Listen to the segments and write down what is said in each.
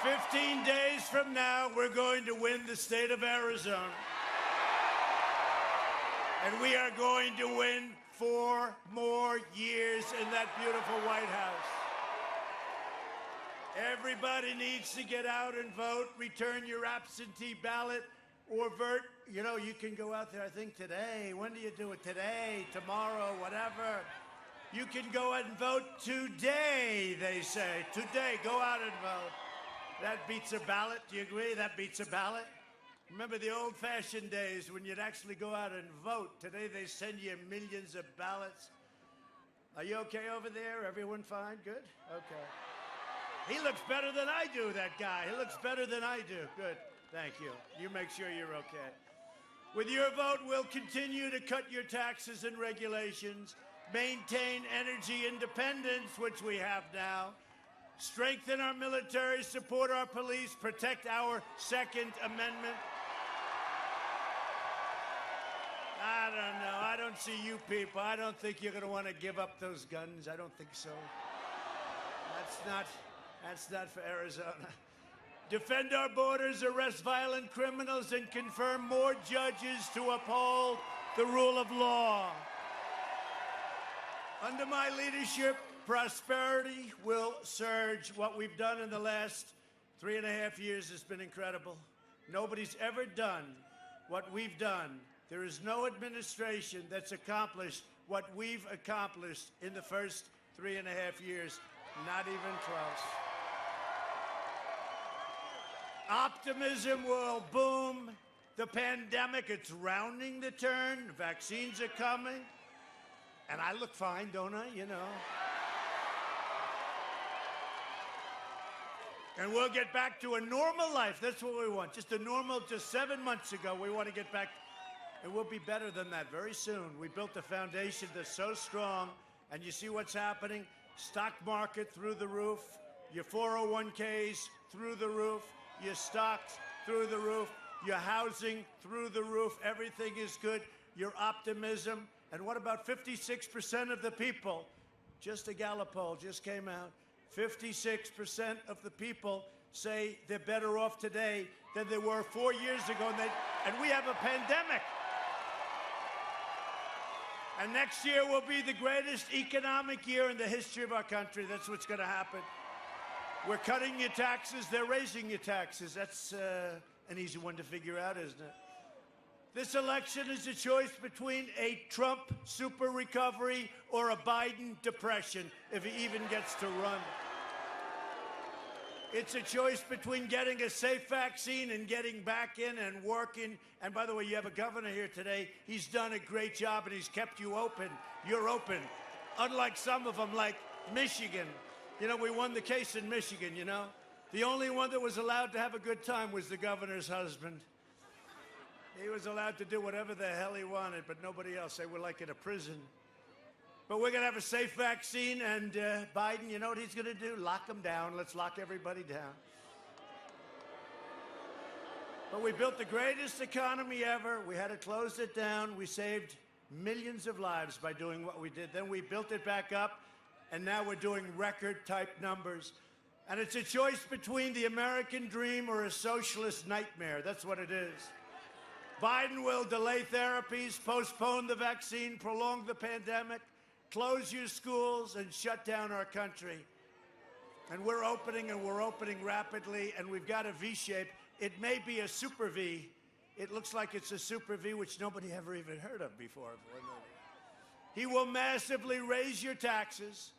15 days from now, we're going to win the state of Arizona. And we are going to win 4 more years in that beautiful White House. Everybody needs to get out and vote, return your absentee ballot, or vote. You know, you can go out there, I think today. When do you do it? Today, tomorrow, whatever. You can go out and vote today, they say. Today, go out and vote. That beats a ballot. Do you agree? That beats a ballot. Remember the old-fashioned days when you'd actually go out and vote. Today they send you millions of ballots. Are you okay over there? Everyone fine? Good? Okay. He looks better than I do, that guy. He looks better than I do. Good. Thank you. You make sure you're okay. With your vote, we'll continue to cut your taxes and regulations, maintain energy independence, which we have now, strengthen our military, support our police, protect our Second Amendment. I don't know. I don't see you people. I don't think you're going to want to give up those guns. I don't think so. That's not for Arizona. Defend our borders, arrest violent criminals, and confirm more judges to uphold the rule of law. Under my leadership, prosperity will surge. What we've done in the last 3.5 years has been incredible. Nobody's ever done what we've done. There is no administration that's accomplished what we've accomplished in the first 3.5 years. Not even close. Optimism will boom. The pandemic, it's rounding the turn. Vaccines are coming. And I look fine, don't I? You know. And we'll get back to a normal life. That's what we want. Just 7 months ago, we want to get back. And we'll be better than that very soon. We built a foundation that's so strong. And you see what's happening? Stock market through the roof. Your 401ks through the roof. Your stocks through the roof. Your housing through the roof. Everything is good. Your optimism. And what about 56% of the people? Just a Gallup poll just came out. 56% of the people say they're better off today than they were 4 years ago. And we have a pandemic. And next year will be the greatest economic year in the history of our country. That's what's going to happen. We're cutting your taxes. They're raising your taxes. That's an easy one to figure out, isn't it? This election is a choice between a Trump super recovery or a Biden depression, if he even gets to run. It's a choice between getting a safe vaccine and getting back in and working. And by the way, you have a governor here today. He's done a great job, and he's kept you open. You're open. Unlike some of them, like Michigan. You know, we won the case in Michigan, you know. The only one that was allowed to have a good time was the governor's husband. He was allowed to do whatever the hell he wanted, but nobody else. They were like in a prison. But we're going to have a safe vaccine, and Biden, you know what he's going to do? Lock them down. Let's lock everybody down. But we built the greatest economy ever. We had to close it down. We saved millions of lives by doing what we did. Then we built it back up, and now we're doing record-type numbers. And it's a choice between the American dream or a socialist nightmare. That's what it is. Biden will delay therapies, postpone the vaccine, prolong the pandemic, close your schools, and shut down our country. And we're opening rapidly, and we've got a V shape. It may be a super V. It looks like it's a super V, which nobody ever even heard of before. He will massively raise your taxes,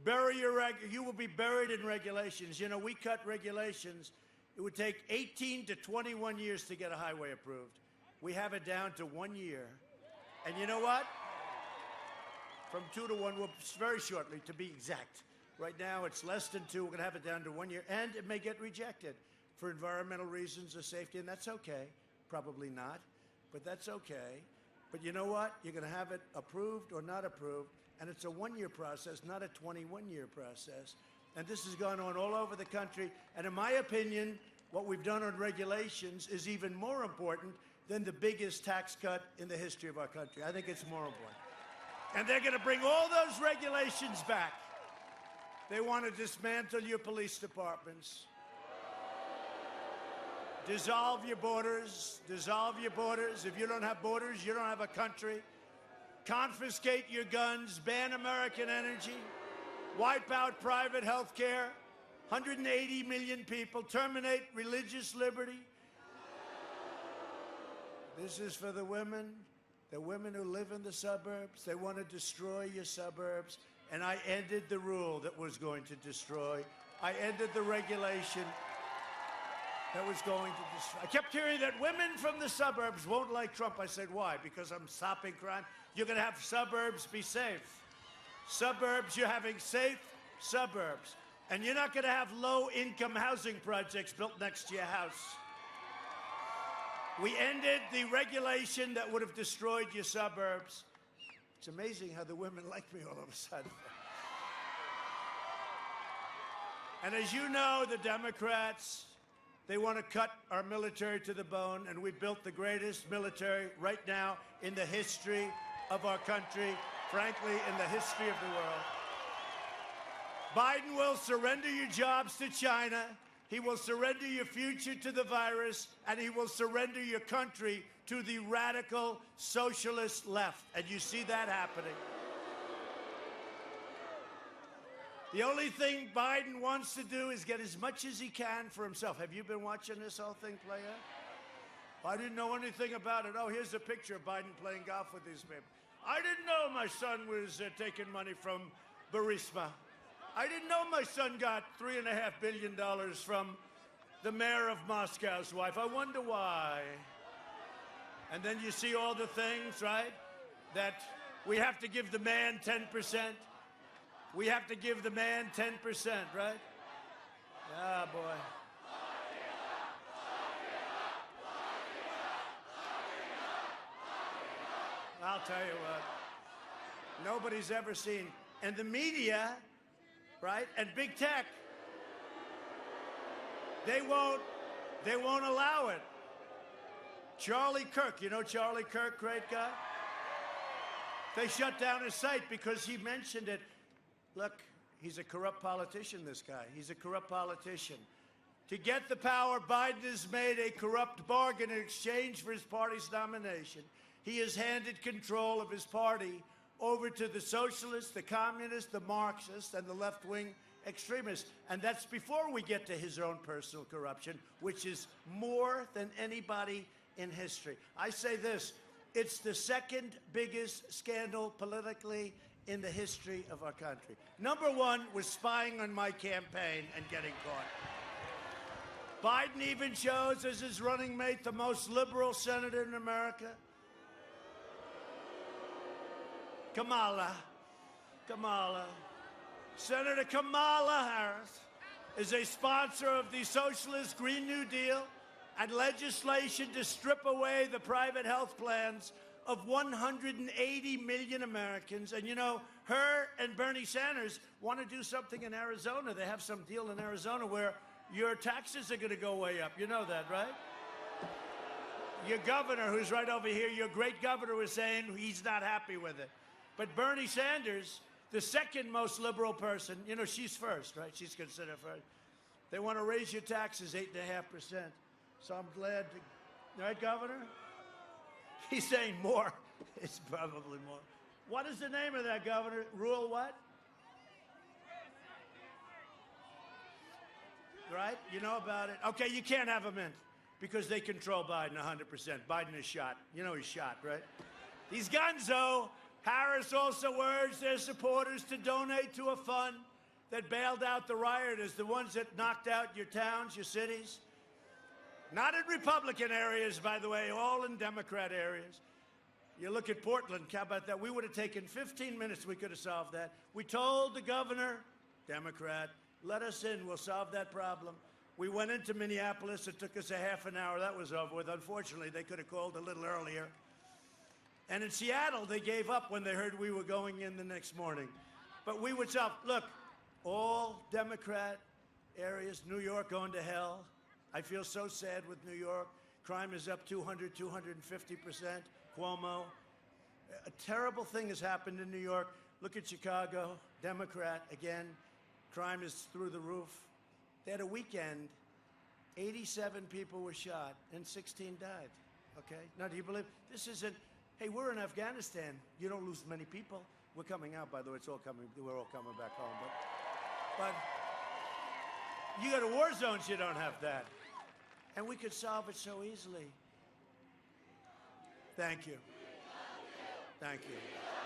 you will be buried in regulations. You know, we cut regulations. It would take 18 to 21 years to get a highway approved. We have it down to 1 year. And you know what? From 2 to 1, well, very shortly, to be exact. Right now, it's less than 2. We're going to have it down to 1 year. And it may get rejected for environmental reasons or safety, and that's okay. Probably not, but that's okay. But you know what? You're going to have it approved or not approved, and it's a 1-year process, not a 21-year process. And this has gone on all over the country. And in my opinion, what we've done on regulations is even more important than the biggest tax cut in the history of our country. I think it's more important. And they're going to bring all those regulations back. They want to dismantle your police departments. Dissolve your borders. Dissolve your borders. If you don't have borders, you don't have a country. Confiscate your guns. Ban American energy. Wipe out private health care. 180 million people. Terminate religious liberty. This is for the women who live in the suburbs. They want to destroy your suburbs. And I ended the rule that was going to destroy. I ended the regulation that was going to destroy. I kept hearing that women from the suburbs won't like Trump. I said, why? Because I'm stopping crime. You're going to have suburbs be safe. Suburbs, you're having safe suburbs. And you're not going to have low-income housing projects built next to your house. We ended the regulation that would have destroyed your suburbs. It's amazing how the women like me all of a sudden. And as you know, the Democrats, they want to cut our military to the bone, and we built the greatest military right now in the history of our country, frankly, in the history of the world. Biden will surrender your jobs to China. He will surrender your future to the virus, and he will surrender your country to the radical socialist left. And you see that happening. The only thing Biden wants to do is get as much as he can for himself. Have you been watching this whole thing play out? I didn't know anything about it. Oh, here's a picture of Biden playing golf with these people. I didn't know my son was taking money from Burisma. I didn't know my son got $3.5 billion from the mayor of Moscow's wife. I wonder why. And then you see all the things, right? That we have to give the man 10%. We have to give the man 10%, right? Ah, boy. I'll tell you what. Nobody's ever seen. And the media, right, and big tech, they won't allow it. Charlie Kirk, you know Charlie Kirk, great guy? They shut down his site because he mentioned it. Look, he's a corrupt politician, this guy. He's a corrupt politician. To get the power, Biden has made a corrupt bargain in exchange for his party's nomination. He has handed control of his party over to the socialists, the communists, the Marxists, and the left-wing extremists. And that's before we get to his own personal corruption, which is more than anybody in history. I say this, it's the second biggest scandal politically in the history of our country. Number one was spying on my campaign and getting caught. Biden even chose as his running mate the most liberal senator in America, Kamala. Senator Kamala Harris is a sponsor of the Socialist Green New Deal and legislation to strip away the private health plans of 180 million Americans. And you know, her and Bernie Sanders want to do something in Arizona. They have some deal in Arizona where your taxes are going to go way up. You know that, right? Your governor, who's right over here, your great governor, was saying he's not happy with it. But Bernie Sanders, the second most liberal person, you know, she's first, right? She's considered first. They want to raise your taxes 8.5%. So I'm glad to, right, Governor? He's saying more. It's probably more. What is the name of that, Governor? Rule what? Right? You know about it? Okay, you can't have him in because they control Biden 100%. Biden is shot. You know he's shot, right? These guns, though. Harris also urged their supporters to donate to a fund that bailed out the rioters, the ones that knocked out your towns, your cities. Not in Republican areas, by the way, all in Democrat areas. You look at Portland, how about that? We would have taken 15 minutes, we could have solved that. We told the governor, Democrat, let us in, we'll solve that problem. We went into Minneapolis, it took us a half an hour, that was over with. Unfortunately, they could have called a little earlier. And in Seattle, they gave up when they heard we were going in the next morning. But we would solve, look, all Democrat areas, New York going to hell. I feel so sad with New York. Crime is up 200, 250%. Cuomo. A terrible thing has happened in New York. Look at Chicago, Democrat again. Crime is through the roof. They had a weekend 87 people were shot and 16 died. Okay? Now, do you believe this isn't, hey, we're in Afghanistan. You don't lose many people. We're coming out, by the way. It's all coming. We're all coming back home. But you go to war zones, you don't have that. And we could solve it so easily. Thank you. Thank you.